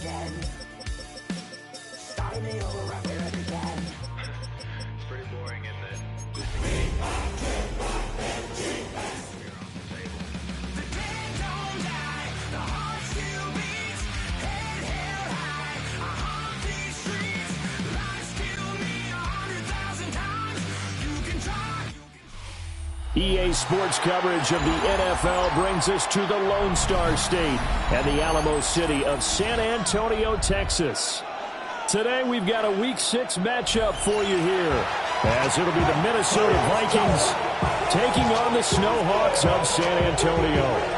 again. Start me over, I feel it again. It's pretty boring, isn't it? The dead don't die, the heart still beats. Head held high, I haunt these streets. Lies kill me 100,000 times. You can try, EA Sports coverage of the NFL brings us to the Lone Star State and the Alamo City of San Antonio, Texas. Today we've got a Week 6 matchup for you here, as it'll be the Minnesota Vikings taking on the Snowhawks of San Antonio.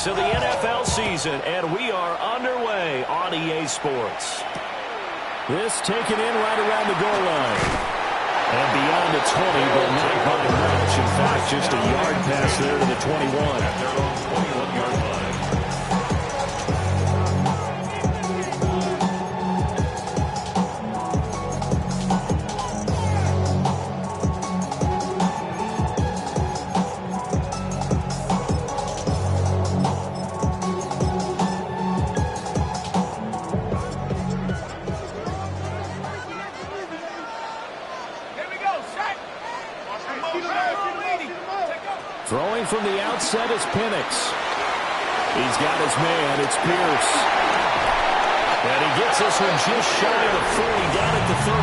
Of the NFL season, and we are underway on EA Sports. This taken in right around the goal line. And beyond the 20, but not by much. In fact, just a yard pass there to the 21. At their own 21-yard line. Throwing from the outset is Penix. He's got his man. It's Pierce. And he gets this one just shy of the 40, down at the 39.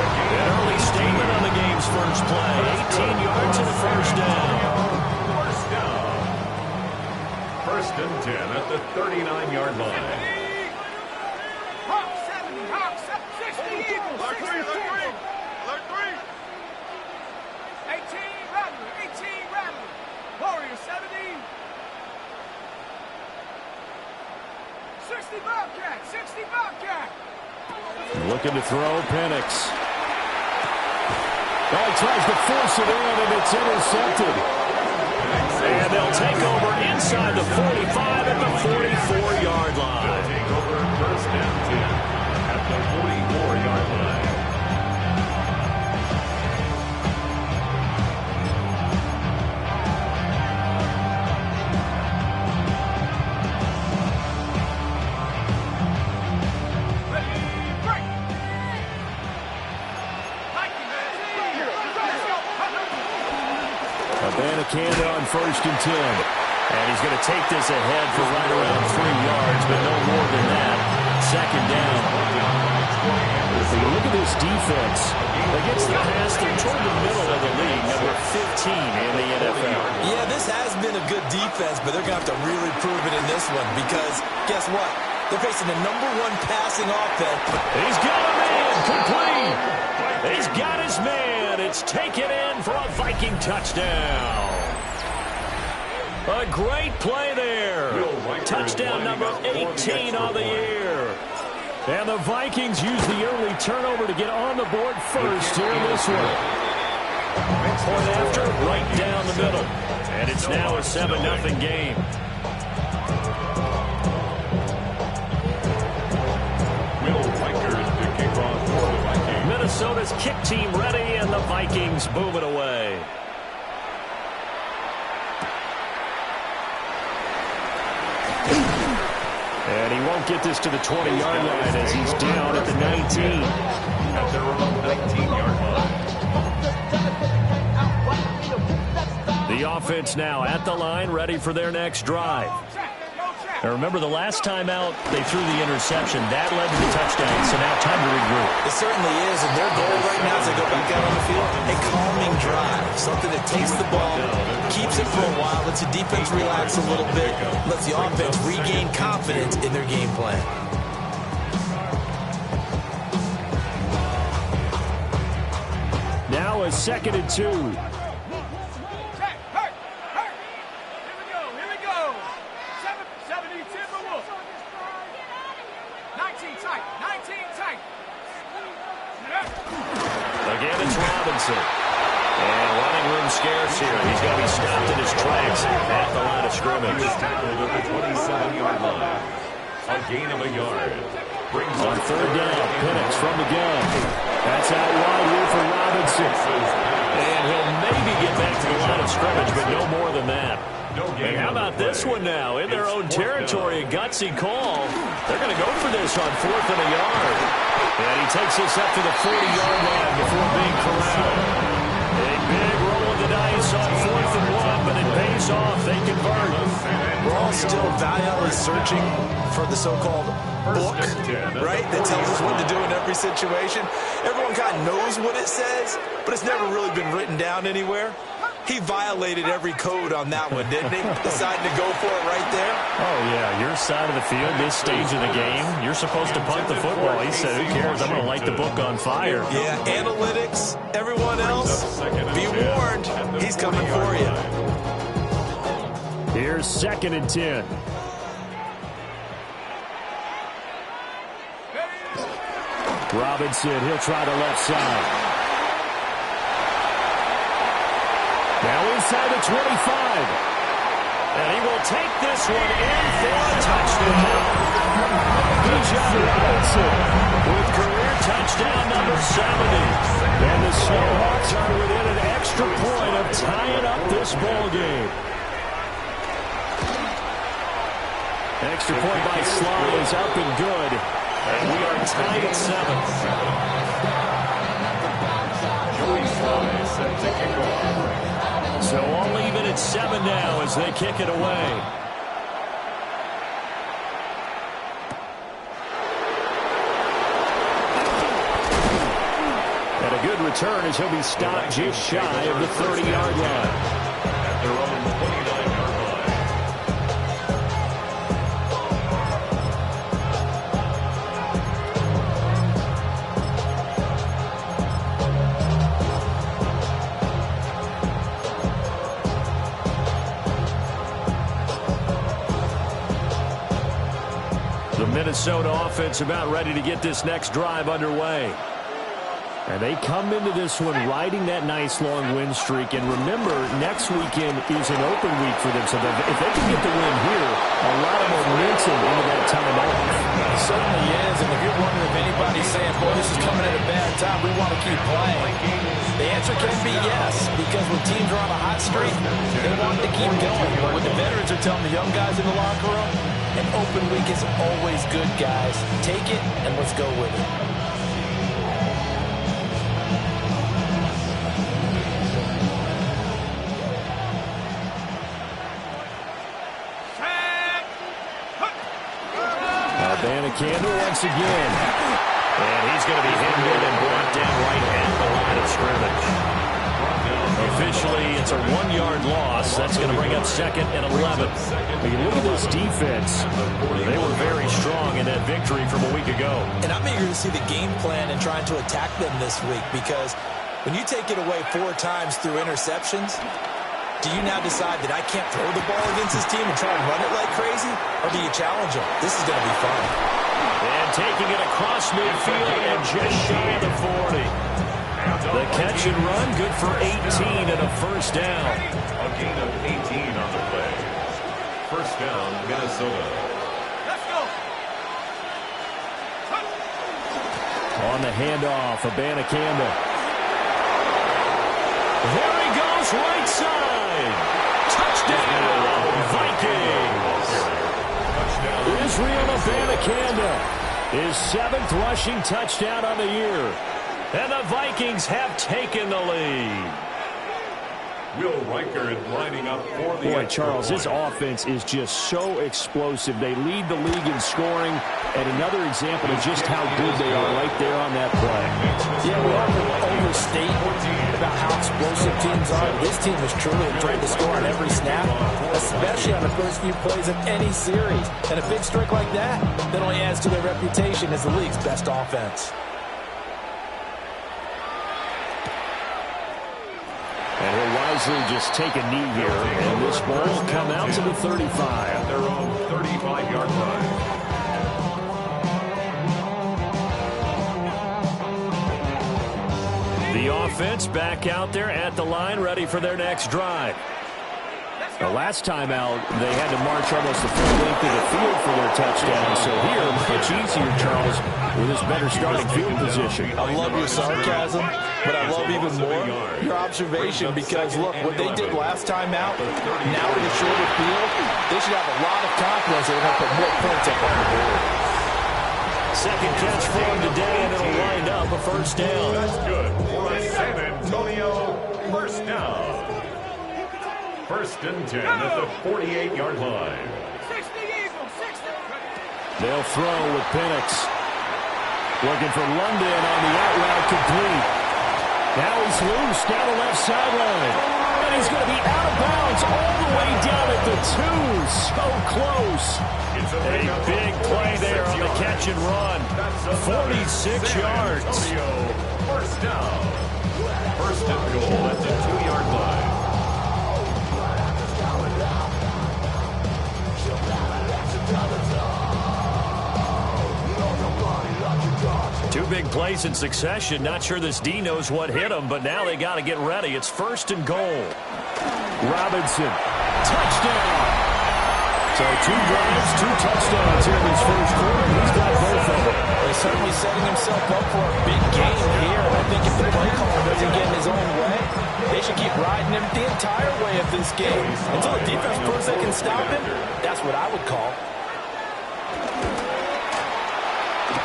An early statement on the game's first play. 18 yards and a first down. First and 10 at the 39-yard line. Hawks 70, Hawks 60 Eagles. Alert 3, alert 3. 18 Rattler. Warrior 70. 60 Bobcat. Looking to throw, Penix. Oh, he tries to force it in, and it's intercepted. And they'll take over inside the 45 at the 44-yard line. Take over first and 10 at the 44-yard line. Canada on first and 10. And he's going to take this ahead for right around 3 yards, but no more than that. Second down. If you look at this defense, against the pass, they're toward the middle of the league, number 15 in the NFL. Yeah, this has been a good defense, but they're going to have to really prove it in this one because, guess what? They're facing the #1 passing offense. He's got a man, complete. He's got his man. It's taken in for a Viking touchdown. A great play there. Touchdown number 18 on the year. And the Vikings use the early turnover to get on the board first here in this one. Point after, right down the middle. And it's now a 7-0 game. Minnesota's kick team ready, and the Vikings move it away. And he won't get this to the 20-yard line as he's down at the 19. At their own 19-yard line. The offense now at the line, ready for their next drive. Now remember, the last time out, they threw the interception. That led to the touchdown, so now time to regroup. It certainly is, and their goal right now as they go back out on the field, a calming drive, something that takes the ball, keeps it for a while, lets the defense relax a little bit, lets the offense regain confidence in their game plan. Now a 2nd and 2. Again, it's Robinson. And running room scarce here. He's going to be stopped in his tracks at the line of scrimmage. He was tackled at the 27-yard line. gain of a yard. Brings On third down, Penix from the gun. That's out wide here for Robinson. And he'll maybe get back to the line of scrimmage, but no more than that. And how about this one now? In their own territory, a gutsy call. They're going to go for this on 4th and a yard. And he takes this up to the 40-yard line before being corralled. A big roll of the dice on 4th and 1, but it pays off. They convert. We're all still valiantly searching for the so-called book, right, that tells us what to do in every situation. Everyone kind of knows what it says, but it's never really been written down anywhere. He violated every code on that one, didn't he? Deciding to go for it right there. Oh, yeah, your side of the field, this stage of the game, you're supposed to punt the football. He said, who cares? I'm going to light the book on fire. Yeah, analytics, everyone else, be warned, he's coming for you. Here's 2nd and 10. Robinson, he'll try the left side. Now inside the 25. And he will take this one in for a touchdown. Bijan Robinson with career touchdown number 70. And the Snowhawks are within an extra point of tying up this ball game. Extra point by Sly is up and good. And we are tied at 7. Joey Sly set to kick off. So all even at 7 now as they kick it away. And a good return as he'll be stopped just shy of the 30-yard line. At their own 29-yard line. The Minnesota offense about ready to get this next drive underway. And they come into this one riding that nice long win streak. And remember, next weekend is an open week for them. So if they can get the win here, a lot of momentum into that time off. It certainly is. And if you're wondering if anybody's saying, boy, this is coming at a bad time, we want to keep playing, the answer can be yes. Because when teams are on a hot streak, they want to keep going. But when the veterans are telling the young guys in the locker room, an open week is always good, guys. Take it and let's go with it. Candle once again. And he's going to be hemmed in and brought down right at the line of scrimmage. Officially, it's a 1-yard loss. That's going to bring up 2nd and 11. Look at this defense. They were very strong in that victory from a week ago. And I'm eager to see the game plan and trying to attack them this week, because when you take it away 4 times through interceptions, do you now decide that I can't throw the ball against this team and try and run it like crazy? Or do you challenge them? This is going to be fun. And taking it across midfield and just shy of the 40. The catch and run, good for 18 and a first down. A gain of 18 on the play. First down, Minnesota. Let's go. On the handoff, Abanikanda. There he goes, right side. Touchdown, Vikings. Israel Abanikanda, his 7th rushing touchdown on the year. And the Vikings have taken the lead. Will Reichard lining up for the Boy, Charles, this offense is just so explosive. They lead the league in scoring, and another example of just how good they are right there on that play. Yeah, we often overstate about how explosive teams are. This team is truly a threat to score on every snap, especially on the first few plays of any series. And a big streak like that only adds to their reputation as the league's best offense. And he'll wisely just take a knee here, and this ball will come out to the 35. At their own 35-yard line. The offense back out there at the line, ready for their next drive. The last time out, they had to march almost the full length of the field for their touchdown. So here, much easier, Charles, with this better starting field position. I love your sarcasm, but I love even more your observation because, look, what they did last time out, now with a shorter field, they should have a lot of confidence they're going to put more points up on the board. Second catch for him today, and it'll wind up a first down. That's good for a San Antonio first down. First and 10 at the 48-yard line. 60 Eagles, 60. They'll throw with Penix. Looking for London on the out route, complete. Now he's loose down the left sideline. And he's going to be out of bounds all the way down at the 2. So close. A big play there on the catch and run. 46 yards. First down. First and goal at the 2-yard line. Two big plays in succession. Not sure this D knows what hit him, but now they got to get ready. It's first and goal. Robinson, touchdown. So 2 drives, 2 touchdowns here in this first quarter. He's got both of them. He's certainly setting himself up for a big game here. And I think if the play caller doesn't get in his own way, they should keep riding him the entire way of this game. Until the defense proves they can stop him, that's what I would call.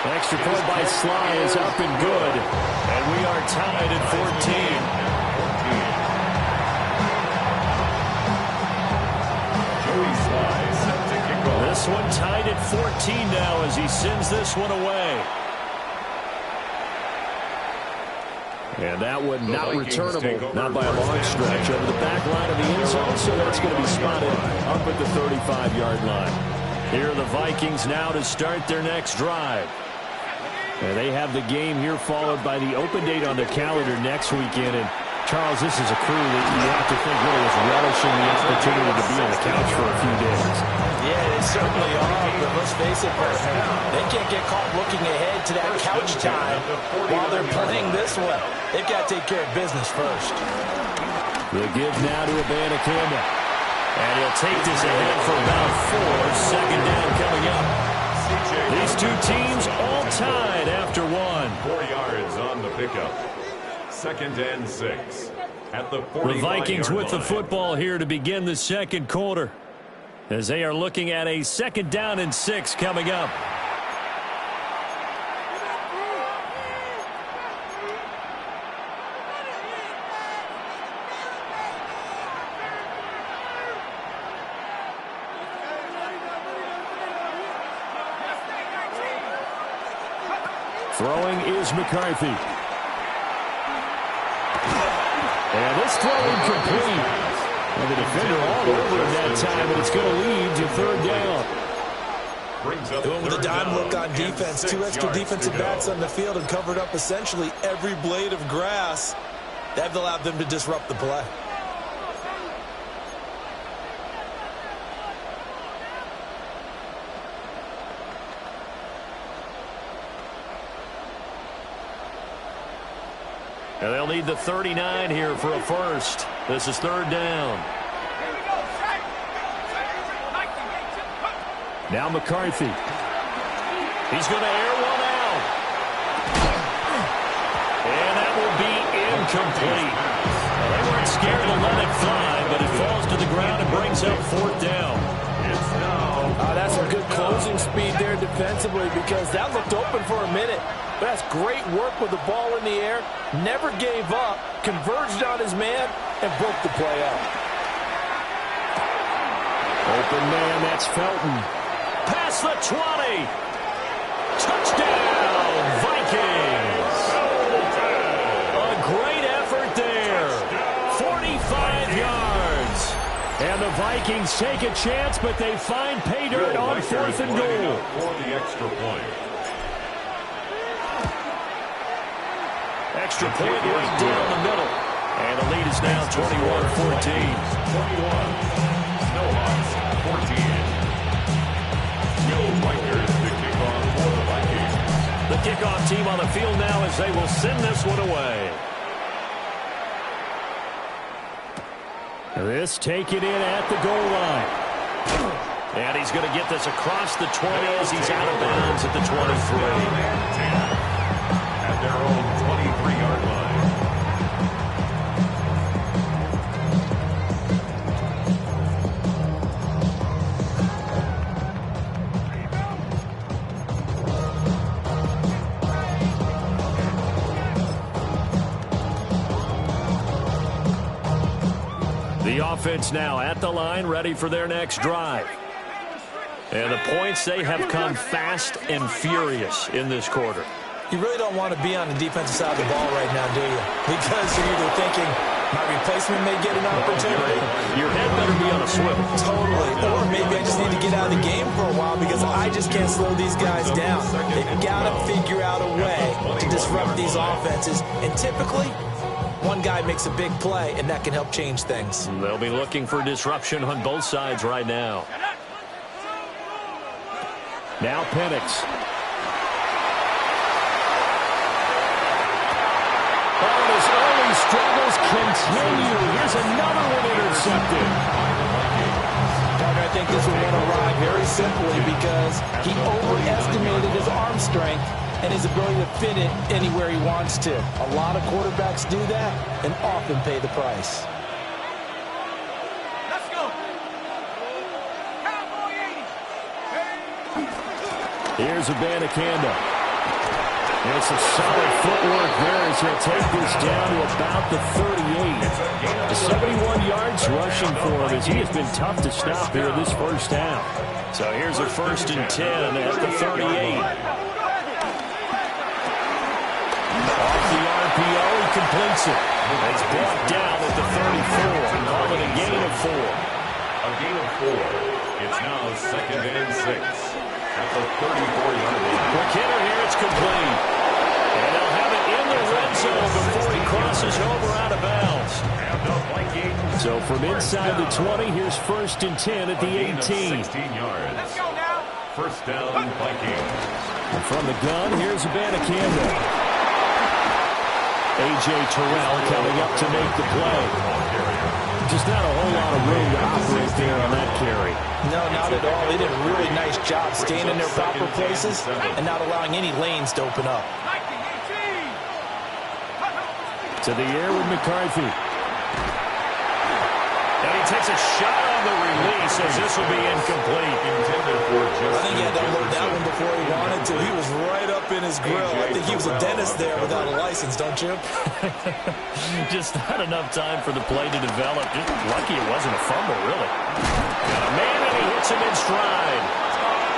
Extra point by Sly is up and good. And we are tied at 14. This one tied at 14 now as he sends this one away. And that one not returnable, not by a long stretch, over the back line of the end zone, so that's going to be spotted up at the 35-yard line. Here are the Vikings now to start their next drive. And they have the game here followed by the open date on their calendar next weekend. And Charles, this is a crew that you have to think really is relishing the opportunity to be on the couch for a few days. Yeah, they certainly are, but let's face it, they can't get caught looking ahead to that couch time while they're playing this one. They've got to take care of business first. The give now to Abanikanda. And he'll take this ahead for about 4. Second down coming up. These two teams all tied after 1. 4 yards on the pickup. Second and 6 at the 45-yard line. The Vikings with the football here to begin the second quarter, as they are looking at a second down and 6 coming up. Throwing is McCarthy. And this throw incomplete. And the defender all over him that time, but it's going to lead to third down. Doing with a dime look on defense. 2 extra defensive backs on the field and covered up essentially every blade of grass. That allowed them to disrupt the play. And they'll need the 39 here for a first. This is third down. Now McCarthy. He's going to air one out. And that will be incomplete. Well, they weren't scared to let it fly, but it falls to the ground and brings up fourth down. That's some good closing speed there defensively because that looked open for a minute. But that's great work with the ball in the air. Never gave up, converged on his man, and broke the play out. Open man, that's Felton. Past the 20. Touchdown, Vikings. A great effort there. 45 yards. And the Vikings take a chance, but they find pay dirt on fourth and goal. For the extra point. Extra point right down the middle. And the lead is now 21-14. 21. Snowhawks 14. Joe Vikers the kickoff for the Vikings. The kickoff team on the field now as they will send this one away. This taken in at the goal line. And he's going to get this across the 20 as he's out of bounds at the 23. At their own 23-yard line. The offense now at the line, ready for their next drive. And the points, they have come fast and furious in this quarter. You really don't want to be on the defensive side of the ball right now, do you? Because you're either thinking, my replacement may get an opportunity. Your head better be on a swivel. Totally. Or maybe I just need to get out of the game for a while because I just can't slow these guys down. They've got to figure out a way to disrupt these offenses. And typically, one guy makes a big play, and that can help change things. They'll be looking for disruption on both sides right now. Now Penix. Oh, his early struggles continue. Here's another one intercepted. Partner, I think this one went awry very simply because he overestimated his arm strength and his ability to fit it anywhere he wants to. A lot of quarterbacks do that and often pay the price. Let's go. Cowboy 80. Here's Abanikanda. And some solid footwork there as he'll take this down to about the 38. 71 yards rushing for him as he has been tough to stop here this first half. So here's a 1st and 10 at the 38. Off the RPO, he completes it. It's brought down at the 34, calling a gain of 4. A gain of 4. It's now 2nd and 6 at the 34-yard line. Quick hitter here, it's complete. And they'll have it in the red zone before he crosses over out of bounds. So from inside the 20, here's 1st and 10 at the 18. 16 yards. Let's go now. 1st down, Vikings. And from the gun, here's Abanikanda. A.J. Terrell coming up to make the play. Just not a whole lot of room to operate there on that carry. No, not at all. They did a really nice job staying in their proper places and not allowing any lanes to open up. To the air with McCarthy. And he takes a shot on the release as this will be incomplete. I think he had to unload that one before he wanted to. He was right up in his grill. I think he was a dentist there without a license, don't you? Just not enough time for the play to develop. Just lucky it wasn't a fumble, really. Got a man, and he hits him in stride.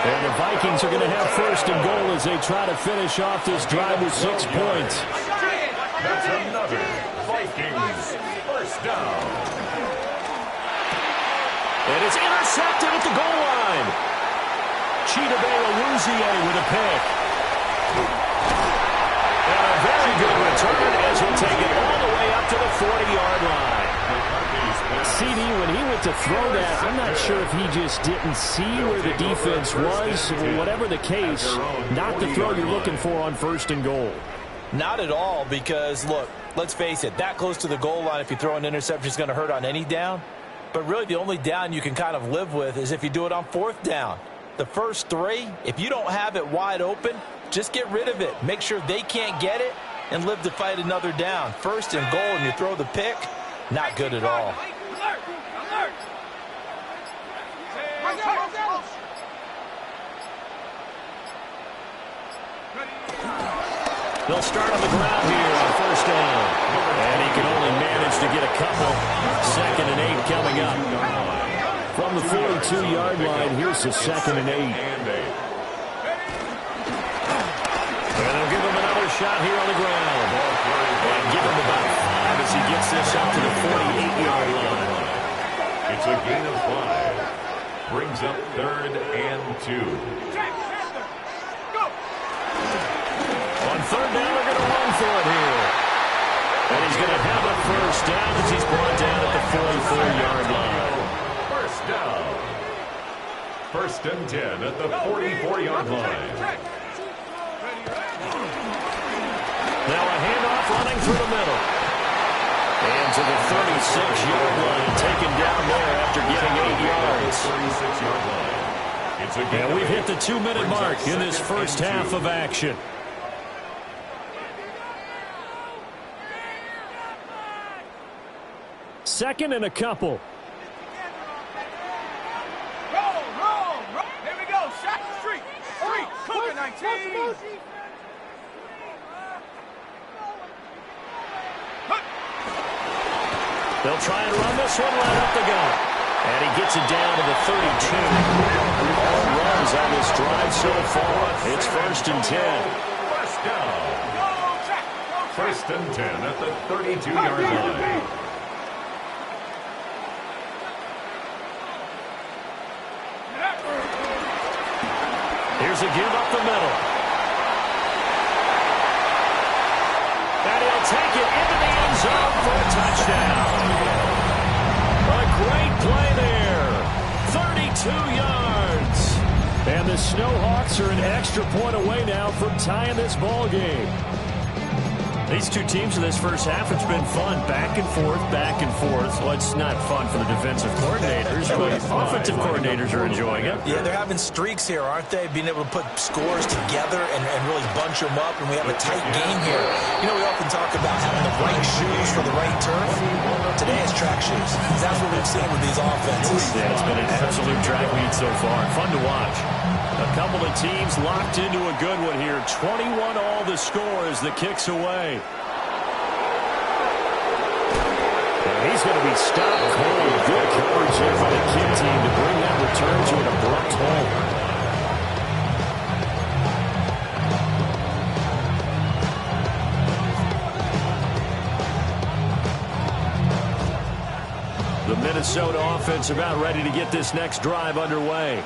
And the Vikings are going to have 1st and goal as they try to finish off this drive with 6 points. That's another Vikings 1st down. And it's intercepted at the goal line. Chidobe with a pick. And a very good return as he'll take it all the way up to the 40-yard line. CD, when he went to throw that, I'm not sure if he just didn't see where the defense was. Whatever the case, not the throw you're looking for on 1st and goal. Not at all because, look, let's face it, that close to the goal line, if you throw an interception, is going to hurt on any down. But really the only down you can kind of live with is if you do it on 4th down. The first 3, if you don't have it wide open, just get rid of it. Make sure they can't get it and live to fight another down. 1st and goal and you throw the pick, not good at all. They'll start on the ground here on 1st down. And he can only manage to get a couple. 2nd and 8 coming up. From the 42-yard line, here's the 2nd and 8. And they'll give him another shot here on the ground. And give him about 5 as he gets this up to the 48-yard line. It's a gain of 5. Brings up 3rd and 2. On 3rd down, they're going to run for it here. And he's going to have a 1st down as he's brought down at the 44-yard line. 1st down. 1st and 10 at the 44-yard line. Now a handoff running through the middle. And to the 36-yard line, taken down there after getting 8 yards. 36-yard line. And we've hit the 2-minute mark in this first half of action. Second and a couple. Roll. Here we go. Shot street. Cougar 19. They'll try and run this one right up the gut. And he gets it down to the 32. All runs on this drive so far. It's 1st and 10. First down. 1st and 10 at the 32-yard line. Here's a give up the middle. And he'll take it into the end zone for a touchdown. A great play there. 32 yards. And the Snowhawks are an extra point away now from tying this ball game. These two teams in this first half, it's been fun. Back and forth. Well, it's not fun for the defensive coordinators, but offensive coordinators are enjoying it. Yeah, they're having streaks here, aren't they? Being able to put scores together and really bunch them up, and we have a tight game here. You know, we often talk about having the right shoes for the right turf. Today it's track shoes. That's what we've seen with these offenses. Yeah, it's been an absolute track meet so far. Fun to watch. A couple of teams locked into a good one here. 21-all the score as the kick's away. And he's going to be stopped cold. Good coverage here by the kick team to bring that return to an abrupt halt. The Minnesota offense about ready to get this next drive underway.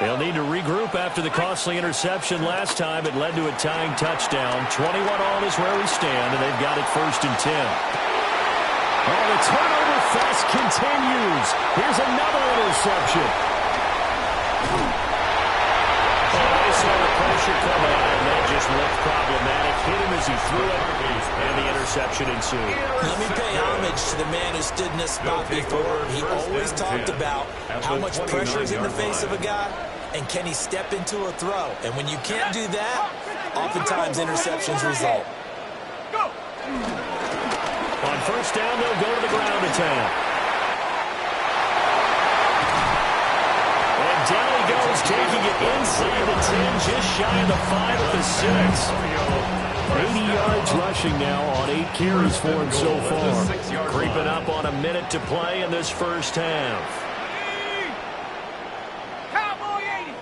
They'll need to regroup after the costly interception last time. It led to a tying touchdown. 21-all is where we stand, and they've got it 1st and 10. Oh, the turnover fest continues. Here's another interception. Oh, they saw the pressure coming on, and that just looked problematic. Hit him as he threw it, and the interception ensued. Let me pay homage to the man who stood in this spot before. He always talked about how much pressure is in the face of a guy, and can he step into a throw. And when you can't do that, oftentimes interceptions result. Go. On 1st down, they'll go to the ground attack. And down he goes, taking it inside the 10, just shy of the 5 at the 6. 80 yards rushing now on 8 carries for him so far. Creeping up on a minute to play in this first half. Cowboy 80.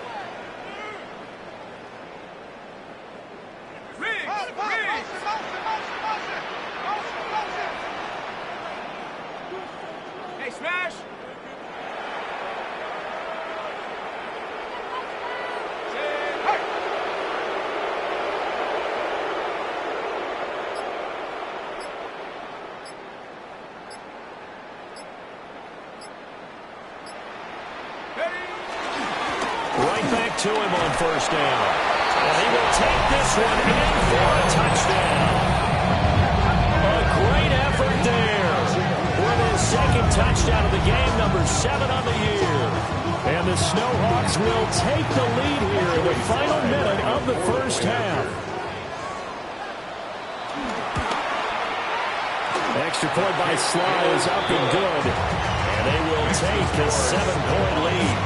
Hey, smash. Right back to him on 1st down. And he will take this one in for a touchdown. A great effort there. With his 2nd touchdown of the game, number 7 on the year. And the Snowhawks will take the lead here in the final minute of the first half. Extra point by Sly is up and good. And they will take a 7-point lead.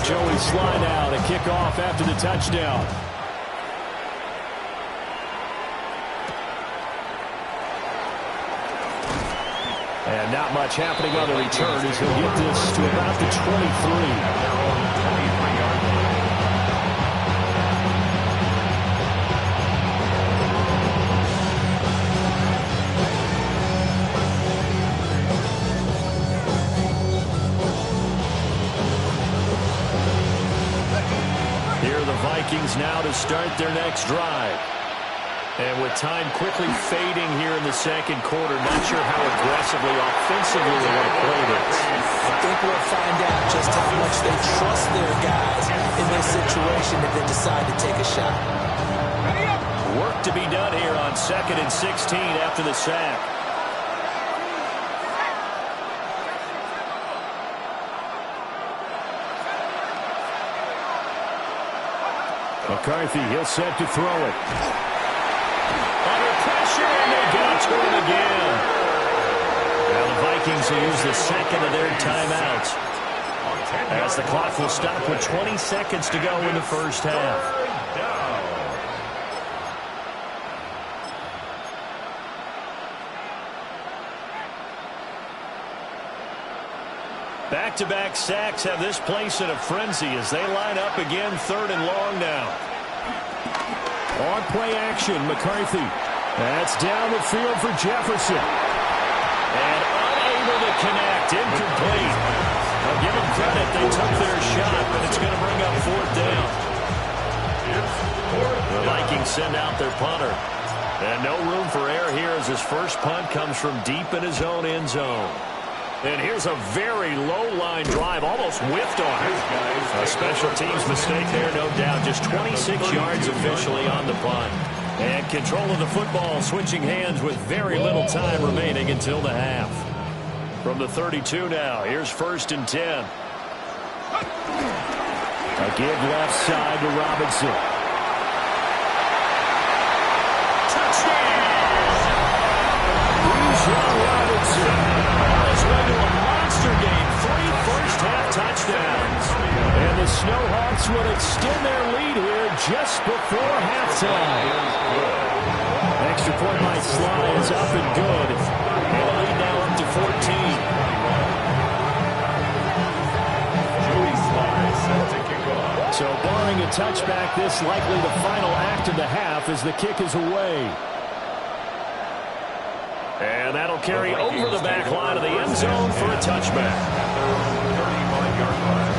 Joey Sly now to kick off after the touchdown. And not much happening on the return as he'll get this to about the 23. Vikings now to start their next drive. And with time quickly fading here in the 2nd quarter, not sure how aggressively, offensively they want to play this. I think we'll find out just how much they trust their guys in this situation if they decide to take a shot. Work to be done here on 2nd and 16 after the sack. McCarthy, he'll set to throw it. Under pressure, and they got to it again. Now the Vikings will use the second of their timeouts, as the clock will stop with 20 seconds to go in the first half. Back-to-back sacks have this place in a frenzy as they line up again, 3rd and long now. On play action, McCarthy. That's down the field for Jefferson. And unable to connect, incomplete. Now give them credit, they took their shot, but it's going to bring up 4th down. The Vikings send out their punter. And no room for error here as his first punt comes from deep in his own end zone. And here's a very low-line drive, almost whiffed on it. A special teams mistake there, no doubt. Just 26 yards officially on the punt. And control of the football switching hands with very little time remaining until the half. From the 32 now, here's 1st and 10. A give left side to Robinson. Touchdown! Robinson. Way to a monster game, 3 first-half touchdowns. And the Snowhawks will extend their lead here just before halftime. Extra point by Sly is up and good. And the lead now up to 14. So barring a touchback, this likely the final act of the half as the kick is away. And that'll carry over the back line of the end zone for a touchback. 35-yard line.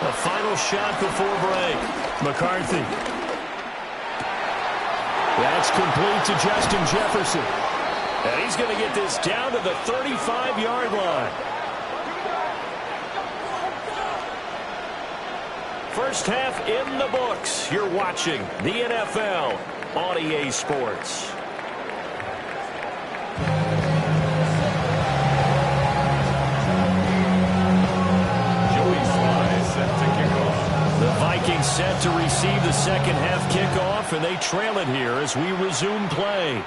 A final shot before break. McCarthy. That's complete to Justin Jefferson. And he's going to get this down to the 35-yard line. First half in the books. You're watching the NFL on EA Sports. Joey Sly set to kick off. The Vikings set to receive the second half kickoff, and they trail it here as we resume play.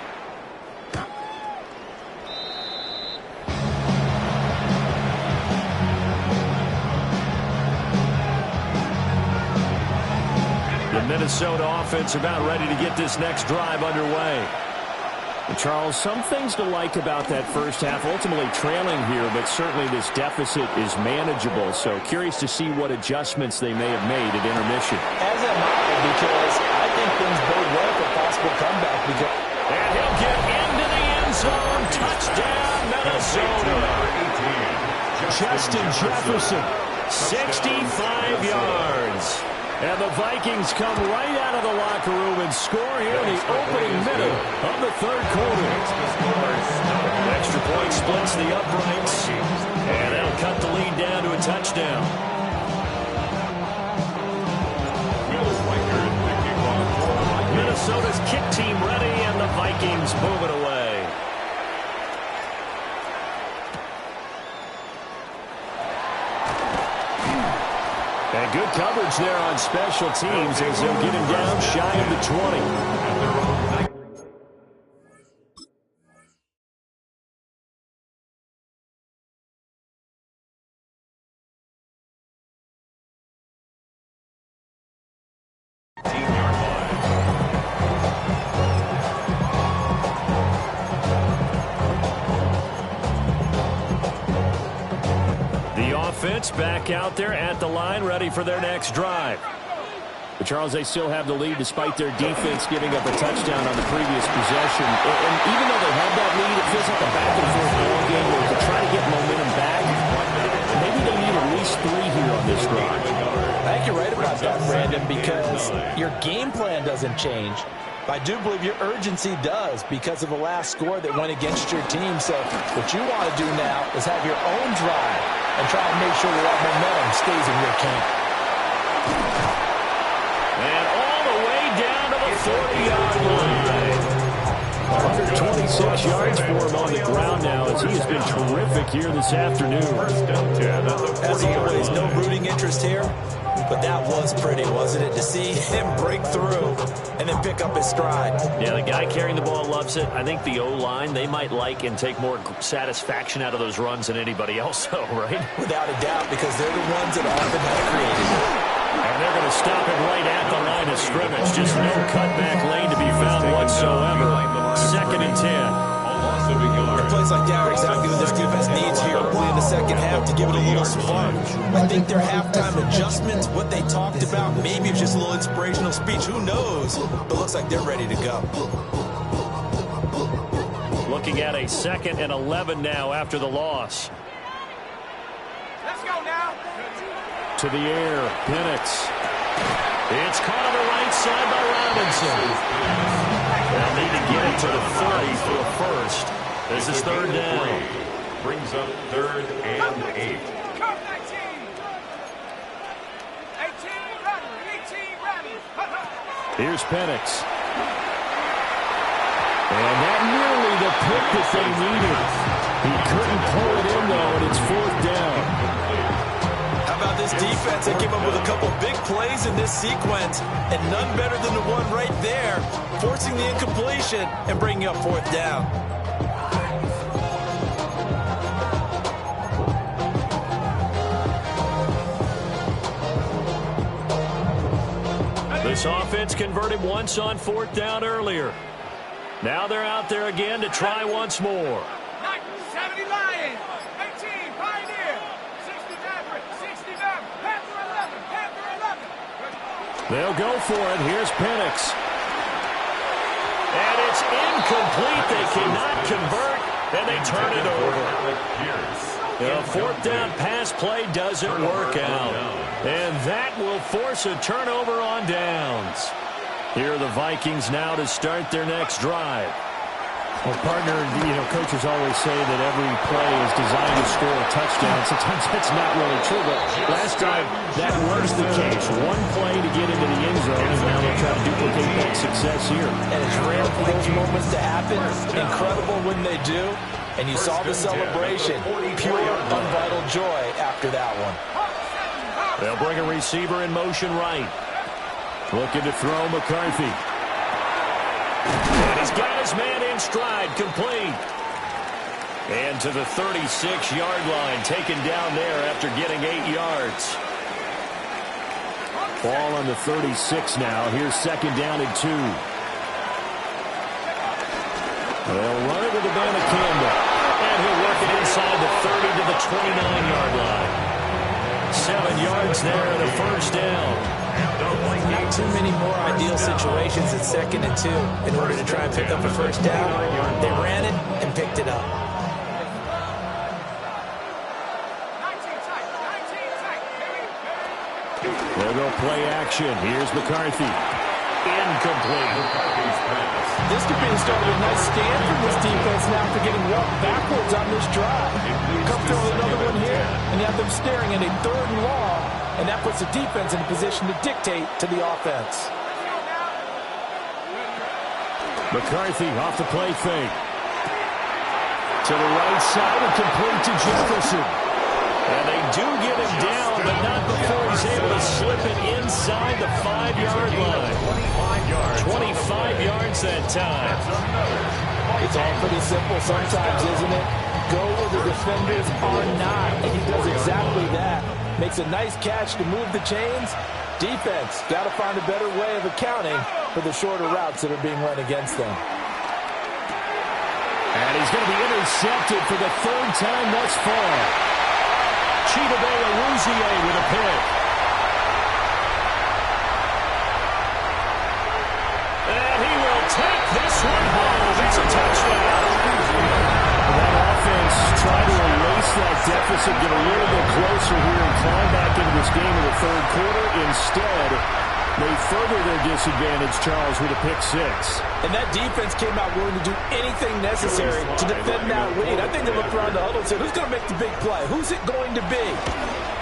Minnesota offense about ready to get this next drive underway. And Charles, some things to like about that first half. Ultimately trailing here, but certainly this deficit is manageable. So curious to see what adjustments they may have made at intermission. As am I, because I think things bode well for possible comeback. And he'll get into the end zone. Touchdown, Minnesota. Justin Jefferson, 65 yards. And the Vikings come right out of the locker room and score here in the opening minute of the 3rd quarter. Extra point splits the uprights, and that'll cut the lead down to a touchdown. Minnesota's kick team ready, and the Vikings move it away. And good coverage there on special teams as they'll get him down shy of the 20. Back out there at the line, ready for their next drive. But Charles, they still have the lead despite their defense giving up a touchdown on the previous possession. And even though they have that lead, it feels like a back-and-forth ball game where to try to get momentum back, maybe they need at least 3 here on this drive. I think you're right about that, Brandon, because your game plan doesn't change. I do believe your urgency does because of the last score that went against your team. So what you want to do now is have your own drive and try and make sure that momentum stays in your camp. And all the way down to the 40-yard line. 126 yards for him on the ground now, as he has been terrific here this afternoon. As always, no rooting interest here, but that was pretty, wasn't it? To see him break through and then pick up his stride. Yeah, the guy carrying the ball loves it. I think the O-line, they might like and take more satisfaction out of those runs than anybody else, though, right? Without a doubt, because they're the ones that often have created it. And they're going to stop it right at the line of scrimmage. Just no cutback lane to be found whatsoever. 2nd and 10. And plays like that are exactly what this defense needs here early in the second half to give it a little spark. I think their halftime adjustments, what they talked about, maybe it's just a little inspirational speech. Who knows? But looks like they're ready to go. Looking at a 2nd and 11 now after the loss. Let's go now. To the air, Penix. It's caught on the right side by Robinson. They'll need to get it to the 30 for a first. This is 3rd down. Brings up 3rd and 8. Come 19. 18 ready. 18 ready. Here's Penix. And that nearly the pick that they needed. He couldn't pull it in, though, and it's 4th down. How about this defense? They came up with a couple big plays in this sequence, and none better than the one right there, forcing the incompletion and bringing up 4th down. This offense converted once on 4th down earlier. Now they're out there again to try once more. 70 Lions. 18 Pioneer. 60 Maverick. 60 Maverick. Panther 11. Panther 11. They'll go for it. Here's Penix. And it's incomplete. They cannot convert, and they turn it over. The 4th down pass play doesn't work out. And that will force a turnover on downs. Here are the Vikings now to start their next drive. Well, partner, coaches always say that every play is designed to score a touchdown. Sometimes that's not really true, but last time that was the case. One play to get into the end zone, and now they'll try to duplicate that success here. And it's rare for those moments to happen. Incredible when they do. And you saw the celebration. Pure, unbridled joy after that one. They'll bring a receiver in motion right. Looking to throw McCarthy. And he's got his man in stride, complete. And to the 36-yard line, taken down there after getting 8 yards. Ball on the 36 now. Here's 2nd down and 2. They'll run it with the man of Campbell. And he'll work it inside the 30 to the 29-yard line. 7 yards there and a first down. Not too many more ideal situations at 2nd and 2 in order to try and pick up a first down. They ran it and picked it up. 19 tight. 19 tight. They'll go play action. Here's McCarthy. Incomplete. This could be the start of a nice stand from this defense now for getting walked backwards on this drive. Come through with another one here, and you have them staring at a 3rd and long, and that puts the defense in a position to dictate to the offense. McCarthy off the play fake. To the right side and complete to Jefferson. And they do get him down, but not before he's able to slip it inside the 5-yard line. 25 yards that time. It's all pretty simple sometimes, isn't it? Go where the defenders are not, and he does exactly that. Makes a nice catch to move the chains. Defense got to find a better way of accounting for the shorter routes that are being run against them. And he's going to be intercepted for the 3rd time thus far. Chidobe-Awuzie with a pick. And he will take this one home. It's a touchdown. That offense tried to erase that deficit, get a little bit closer here and climb back into this game in the 3rd quarter. Instead, they further their disadvantage, Charles, with a pick 6. And that defense came out willing to do anything necessary to defend that lead. I think they looked around the huddle and said, who's going to make the big play? Who's it going to be?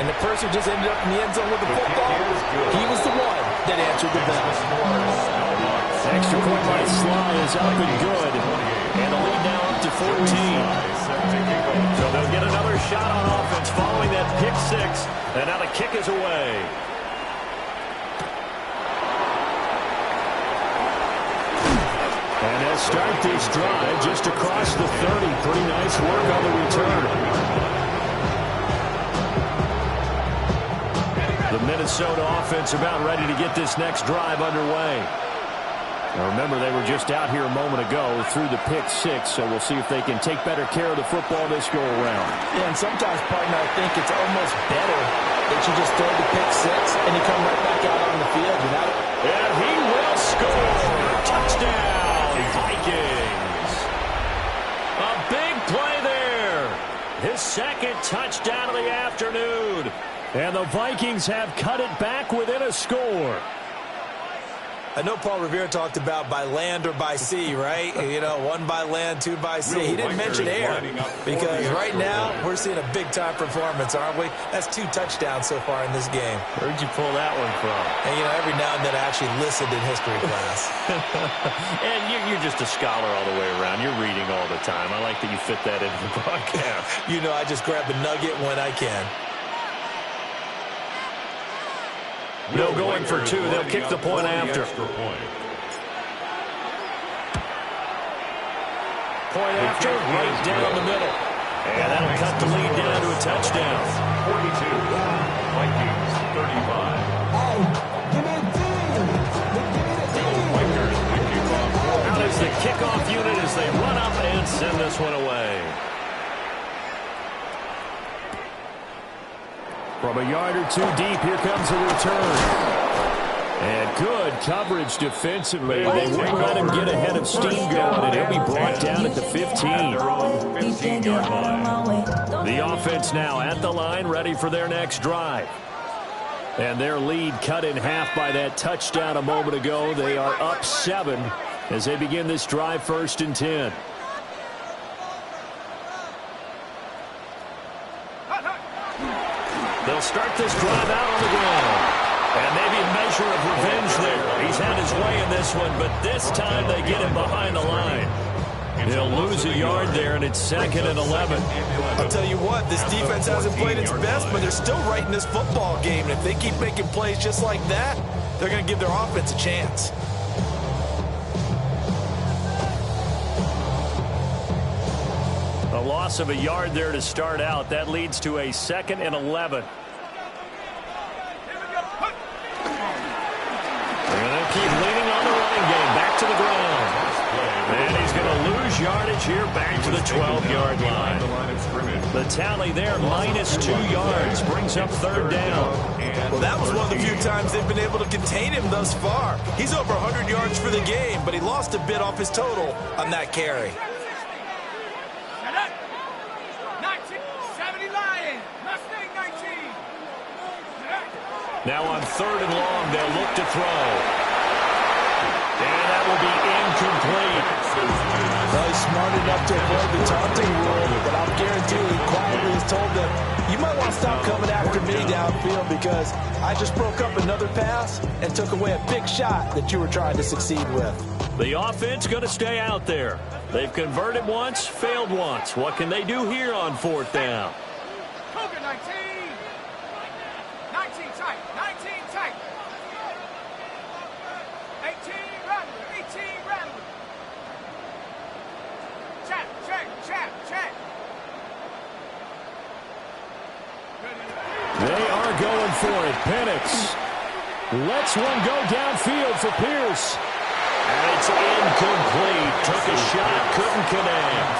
And the person who just ended up in the end zone with the football, he was the one that answered the bell. Extra point by Sly is up and good. And the lead now up to 14. So they'll get another shot on offense following that pick six. And now the kick is away. And they'll start this drive just across the 30. Pretty nice work on the return. The Minnesota offense about ready to get this next drive underway. Now remember, they were just out here a moment ago through the pick six, so we'll see if they can take better care of the football this go-around. Yeah, and sometimes, partner, I think it's almost better that you just throw the pick six and you come right back out on the field. And he will score. Touchdown, Vikings. A big play there. His second touchdown of the afternoon. And the Vikings have cut it back within a score. I know Paul Revere talked about by land or by sea, right? You know, one by land, two by sea. He didn't mention air because right now we're seeing a big-time performance, aren't we? That's 2 touchdowns so far in this game. Where'd you pull that one from? And, you know, every now and then I actually listened in history class. And you're just a scholar all the way around. You're reading all the time. I like that you fit that into the broadcast. You know, I just grab a nugget when I can. They'll go in for 2. They'll kick the point after. Point after, right down the middle. And that'll cut the lead down to a touchdown. 42, Vikings 35. Out is the kickoff unit as they run up and send this one away. From a yard or 2 deep, here comes a return. And good coverage defensively. They wouldn't let him get ahead of steam going, and he'll be brought down at the 15. The offense now at the line, ready for their next drive. And their lead cut in half by that touchdown a moment ago. They are up 7 as they begin this drive, 1st and 10. They'll start this drive out on the ground. And maybe a measure of revenge there. He's had his way in this one, but this time they get him behind the line. He'll lose a yard there, and it's 2nd and 11. I'll tell you what, this defense hasn't played its best, but they're still right in this football game. And if they keep making plays just like that, they're going to give their offense a chance. A loss of a yard there to start out. That leads to a 2nd and 11. And they'll keep leaning on the running game. Back to the ground. And he's going to lose yardage here back to the 12-yard line. The tally there, -2 yards, brings up 3rd down. Well, that was one of the few times they've been able to contain him thus far. He's over 100 yards for the game, but he lost a bit off his total on that carry. Now on 3rd and long, they'll look to throw. And that will be incomplete. Well, he's smart enough to avoid the taunting rule, but I'll guarantee he quietly has told them, you might want to stop coming after me downfield because I just broke up another pass and took away a big shot that you were trying to succeed with. The offense going to stay out there. They've converted once, failed once. What can they do here on 4th down? 19 tight. 18 run. Check. They are going for it. Penix lets one go downfield for Pierce. And it's incomplete. Took a shot, couldn't connect.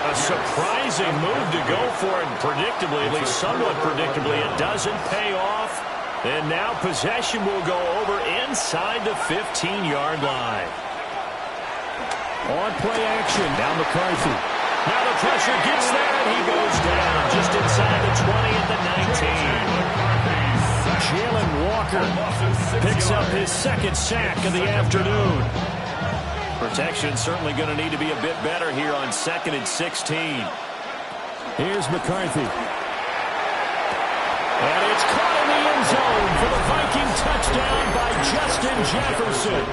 A surprising move to go for it. Predictably, at least somewhat predictably, it doesn't pay off. And now possession will go over inside the 15-yard line. On play action, now McCarthy. Now the pressure gets there, and he goes down just inside the 20 at the 19. Jalen Walker picks up his 2nd sack of the afternoon. Protection certainly going to need to be a bit better here on 2nd and 16. Here's McCarthy. And it's caught in the end zone for the Viking touchdown by Justin Jefferson.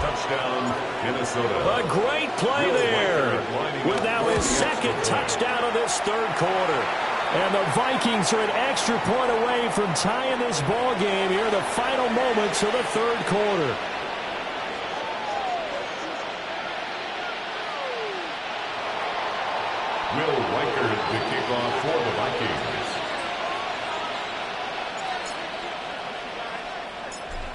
Touchdown, Minnesota. A great play there with now his second touchdown of this third quarter. And the Vikings are an extra point away from tying this ball game here in the final moments of the third quarter. Will Riker the kickoff for the Vikings.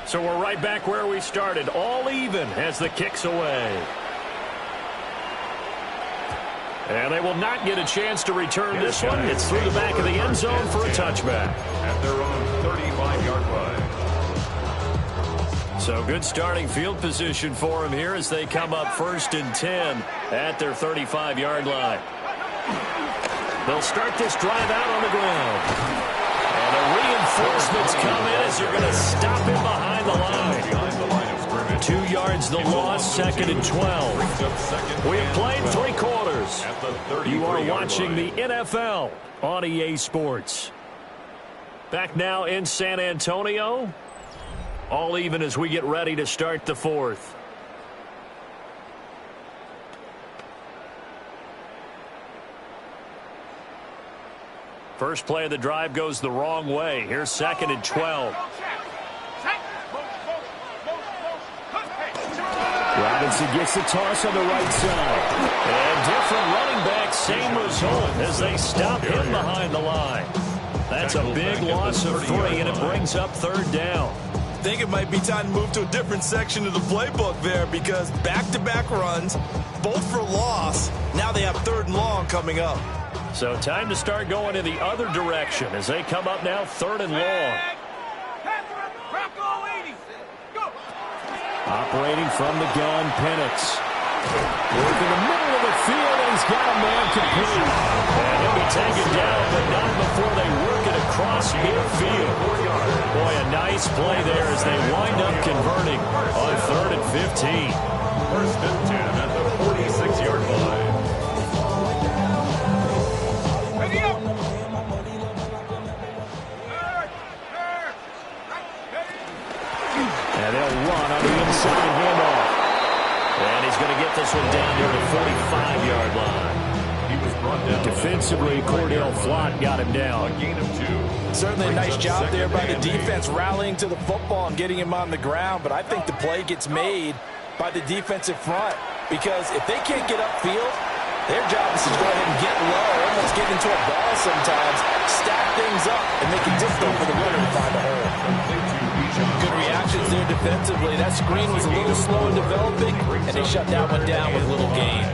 So we're right back where we started, all even as the kick's away. And they will not get a chance to return this one. It's through the back of the end zone for a touchback. At their own 35-yard line. So good starting field position for them here as they come up 1st and 10 at their 35-yard line. They'll start this drive out on the ground. And the reinforcements come in as they're going to stop him behind the line. 2 yards the loss, 2nd and 12. We have played 3 quarters. You are watching the NFL on EA Sports. Back now in San Antonio. All even as we get ready to start the 4th. First play of the drive goes the wrong way. Here's 2nd and 12. Robinson gets the toss on the right side. And different running back, same result as they stop him behind the line. That's a big loss of 3, and it brings up 3rd down. I think it might be time to move to a different section of the playbook there because back-to-back runs, both for loss. Now they have 3rd and long coming up. So time to start going in the other direction as they come up now 3rd and long. Operating from the gun, Penix. Work in the middle of the field, and he's got a man complete. And he'll be taken down, but not before they work it across midfield. Boy, a nice play there as they wind up converting on 3rd and 15. 1st and 10 at the 46-yard line. And they'll run on the inside handoff. And he's going to get this one down near the 45-yard line. He was brought down. Defensively, Cordell Flott got him down. A gain of 2. Certainly a nice job there by the defense rallying to the football and getting him on the ground, but I think the play gets made by the defensive front because if they can't get upfield, their job is to go ahead and get low, almost get into a ball sometimes, stack things up, and make it difficult for the runner to find a hole. Good reactions there defensively. That screen was a little slow in developing, and they shut that one down with little gain.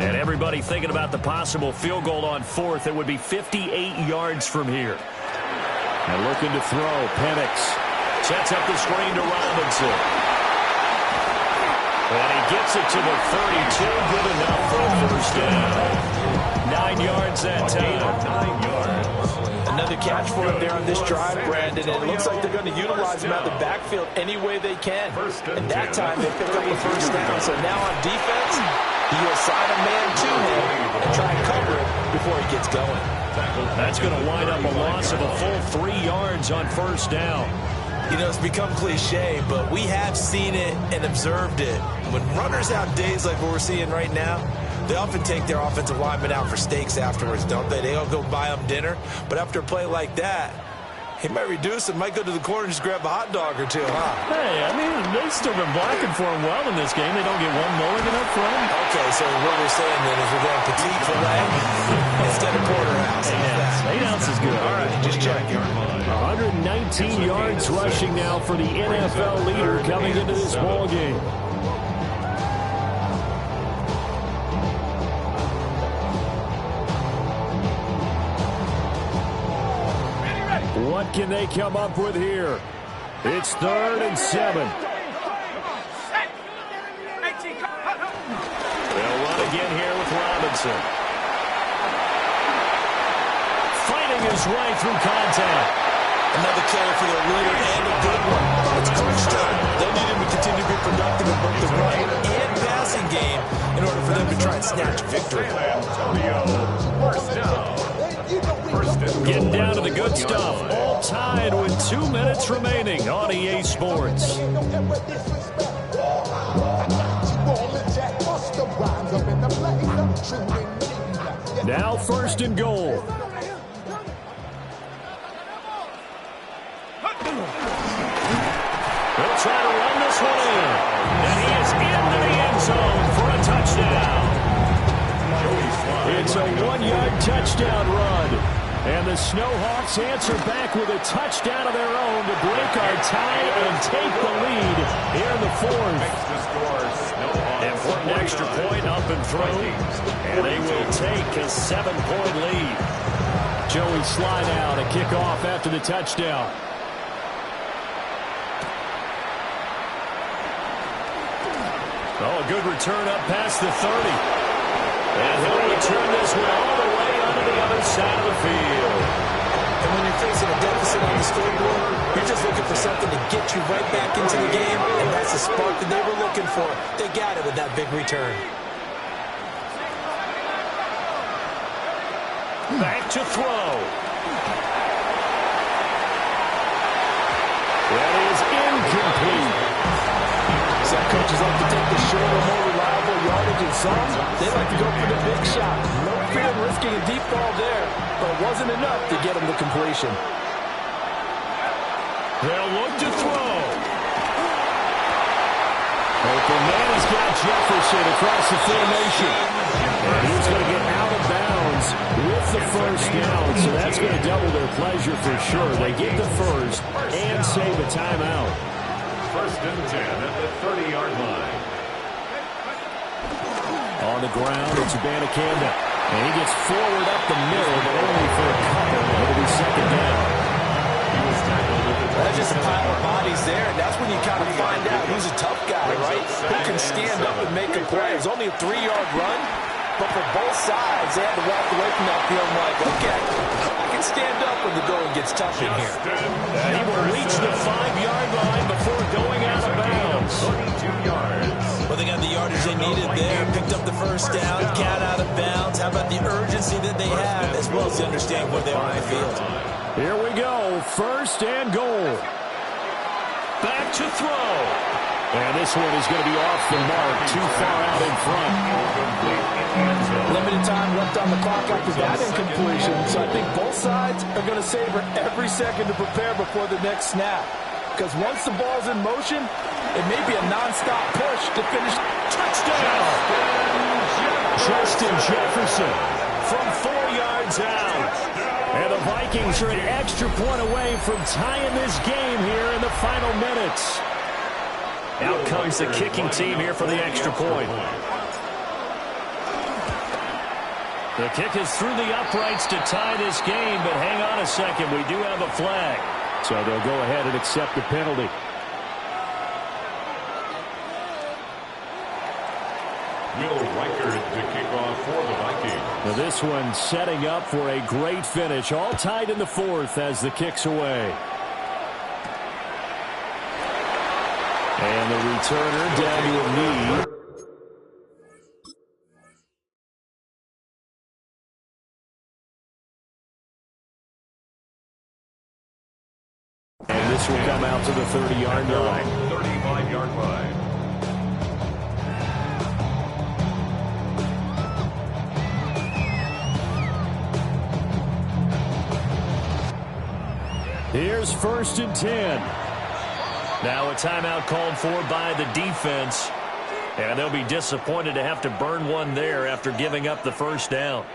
And everybody thinking about the possible field goal on 4th. It would be 58 yards from here. And looking to throw, Penix sets up the screen to Robinson. And he gets it to the 32. Good enough for a 1st down. 9 yards that time. 9 yards. Another catch for him there on this drive, Brandon, and it looks like they're going to utilize him out of the backfield any way they can. And that time they pick up a 1st down. So now on defense, he'll assign a man to him and try and cover it before he gets going. That's going to wind up a loss of a full 3 yards on 1st down. You know, it's become cliche, but we have seen it and observed it. When runners have days like what we're seeing right now, they often take their offensive linemen out for steaks afterwards, don't they? They all go buy them dinner. But after a play like that, he might reduce it, might go to the corner and just grab a hot dog or 2, huh? Hey, I mean, they've still been blocking for him well in this game. They don't get one mulligan up front. Okay, so what we're saying then is we're going petite filet instead of porterhouse. 8 ounces is good. All right, just check. 119 yards rushing now for the NFL leader coming into this ball game. What can they come up with here? It's 3rd and 7. They'll run again here with Robinson. Fighting his way through contact. Another carry for their leader and a good one. It's crunch time. They need him to continue to be productive in both the running and passing game in order for them to try and snatch victory. San Antonio, 1st down. Getting down to the good stuff. All tied with 2 minutes remaining on EA Sports. Now 1st and goal. He'll try to run this one in. And he is into the end zone for a touchdown. It's a 1-yard touchdown run. And the Snowhawks answer back with a touchdown of their own to break our tie and take the lead here in the 4th. Important extra point up and through. And they will take a 7-point lead. Joey slide out, a kickoff after the touchdown. Oh, a good return up past the 30. And he'll return this one all the way onto the other side of the field. And when you're facing a deficit on the scoreboard, you're just looking for something to get you right back into the game, and that's the spark that they were looking for. They got it with that big return. Back to throw. That is incomplete. Some coaches like to take the shorter, more reliable yardage, and some, they like to go for the big shot. No fear of risking a deep ball there, but it wasn't enough to get them to completion. They'll look to throw. Open man has got Jefferson across the formation. And he's going to get out of bounds with the 1st down, so that's going to double their pleasure for sure. They get the 1st and save a timeout. 1st and 10 at the 30-yard line. On the ground, it's Abanikanda. And he gets forward up the middle, but only for a couple. It'll be 2nd down. That's just a pile of bodies there, and that's when you kind of find out who's a tough guy, right? Who can stand up and make a play. It was only a 3-yard run, but for both sides, they had to walk away from that feeling like, okay, I can stand up when the going gets tough in here. He will reach the 5-yard line before going out of bounds. 32 yards. Well, they got the yardage they needed there, picked up the 1st down, got out of bounds. How about the urgency that they have, as well as the understanding where they are on the field? Here we go, 1st and goal. Back to throw. And this one is going to be off the mark, too far out in front. Limited time left on the clock after that incompletion, so I think both sides are going to savor every second to prepare before the next snap. Because once the ball's in motion, it may be a nonstop push to finish. Touchdown! Justin Jefferson from 4 yards out. And the Vikings are an extra point away from tying this game here in the final minutes. Out comes the kicking team here for the extra point. The kick is through the uprights to tie this game, but hang on a second, we do have a flag. So they'll go ahead and accept the penalty. Will Reichard to kick off for the Vikings. Now this one setting up for a great finish. All tied in the 4th as the kick's away. And the returner down to a knee. And this will come out to the 30-yard line. 35-yard line. Here's 1st and 10. Now a timeout called for by the defense. And they'll be disappointed to have to burn one there after giving up the 1st down.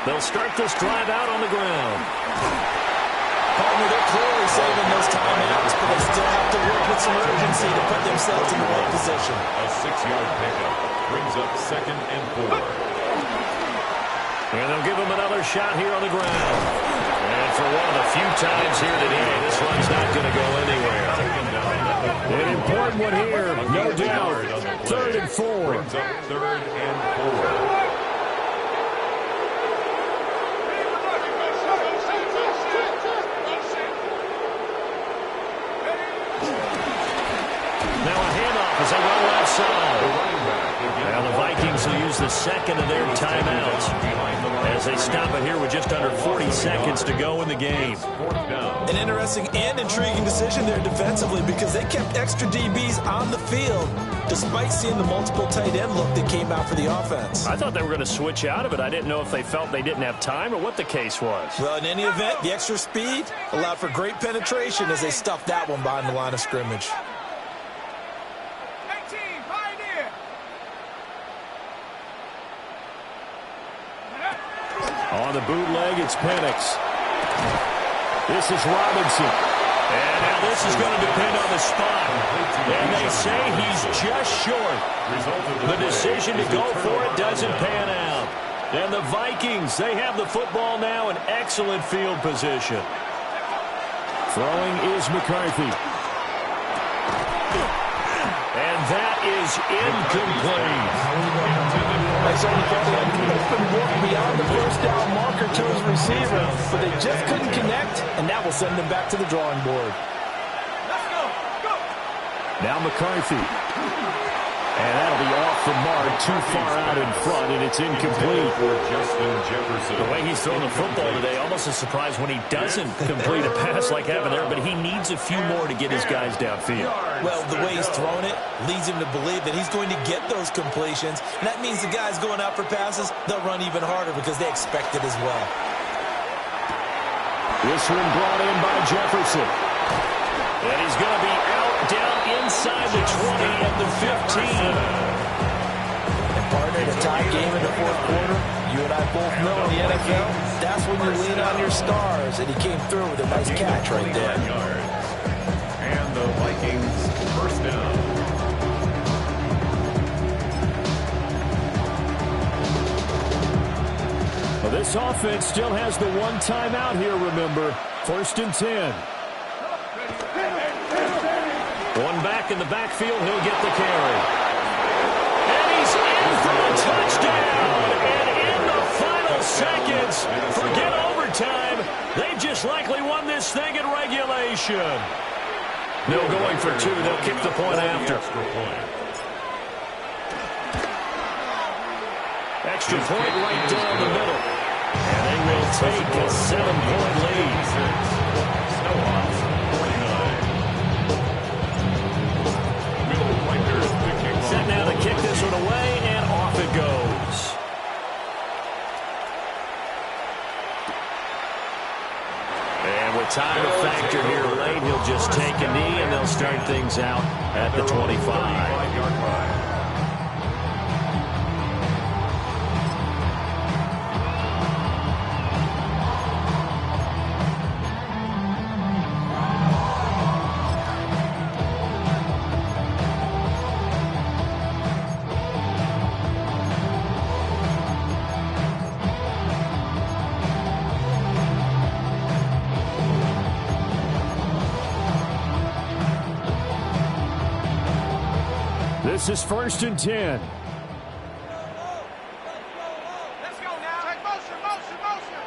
They'll start this drive out on the ground. Partner, they're clearly saving those timeouts, but they still have to work with some urgency to put themselves in the right position. A 6-yard pickup brings up 2nd and 4. And they'll give him another shot here on the ground. And for one of the few times here today, this one's not going to go anywhere. An important one here, no doubt. 3rd and 4. Brings up 3rd and 4. Now a handoff as they run left side. Now the Vikings will use the second of their timeouts as they stop it here with just under 40 seconds to go in the game. An interesting and intriguing decision there defensively because they kept extra DBs on the field despite seeing the multiple tight end look that came out for the offense. I thought they were going to switch out of it. I didn't know if they felt they didn't have time or what the case was. Well, in any event, the extra speed allowed for great penetration as they stuffed that one behind the line of scrimmage. On the bootleg, it's Penix. This is Robinson. And now this is going to depend on the spot. And they say he's just short. The decision to go for it doesn't pan out. And the Vikings, they have the football now in excellent field position. Throwing is McCarthy. And that is incomplete. I certainly thought they had open work beyond the first down marker to his receiver, but they just couldn't connect, and that will send them back to the drawing board. Let's go. Go. Now McCarthy. And that'll be off the mark, too far out in front, and it's incomplete. For Justin Jefferson. The way he's throwing the football today, almost a surprise when he doesn't complete a pass like happened there, but he needs a few more to get his guys downfield. Well, the way he's throwing it leads him to believe that he's going to get those completions, and that means the guys going out for passes, they'll run even harder because they expect it as well. This one brought in by Jefferson. And he's going to be out down inside the 20 and the 15. And partner, the tie game in the fourth quarter, you and I both know in the NFL, that's when you lean on your stars, and he came through with a nice catch right there. And the Vikings first down. Well, this offense still has the one timeout here, remember. 1st and 10. One back in the backfield, he'll get the carry. And he's in for a touchdown. And in the final seconds, forget overtime, they've just likely won this thing in regulation. No going for 2, they'll kick the point after. Extra point right down the middle. And they will take a 7-point lead. Set now to kick this one away, and off it goes. And with time to factor here late, he'll just take a knee, and they'll start things out at the 25-yard line. This is 1st and 10. Let's go now. Take motion.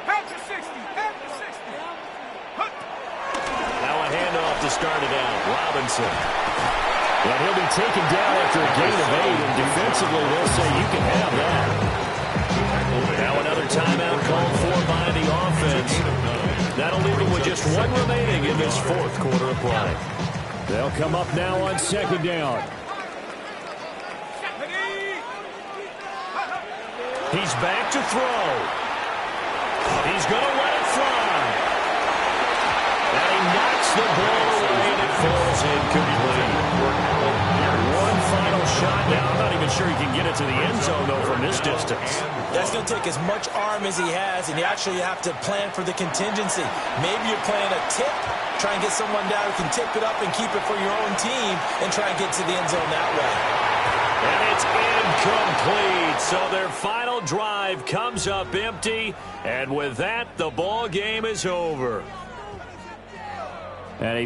Head to 60. Now a handoff to start it out. Robinson. But he'll be taken down after a gain of 8, and defensively they'll say you can have that. Now another timeout called for by the offense. That'll leave them with just one remaining in this fourth quarter of play. They'll come up now on 2nd down. He's back to throw. He's going to let it fly. And he knocks the ball away, and it falls incomplete. One final shot now. I'm not even sure he can get it to the end zone, though, from this distance. That's going to take as much arm as he has, and you actually have to plan for the contingency. Maybe you're playing a tip, try and get someone down who can tip it up and keep it for your own team and try and get to the end zone that way. And it's incomplete. So their final drive comes up empty. And with that, the ball game is over. And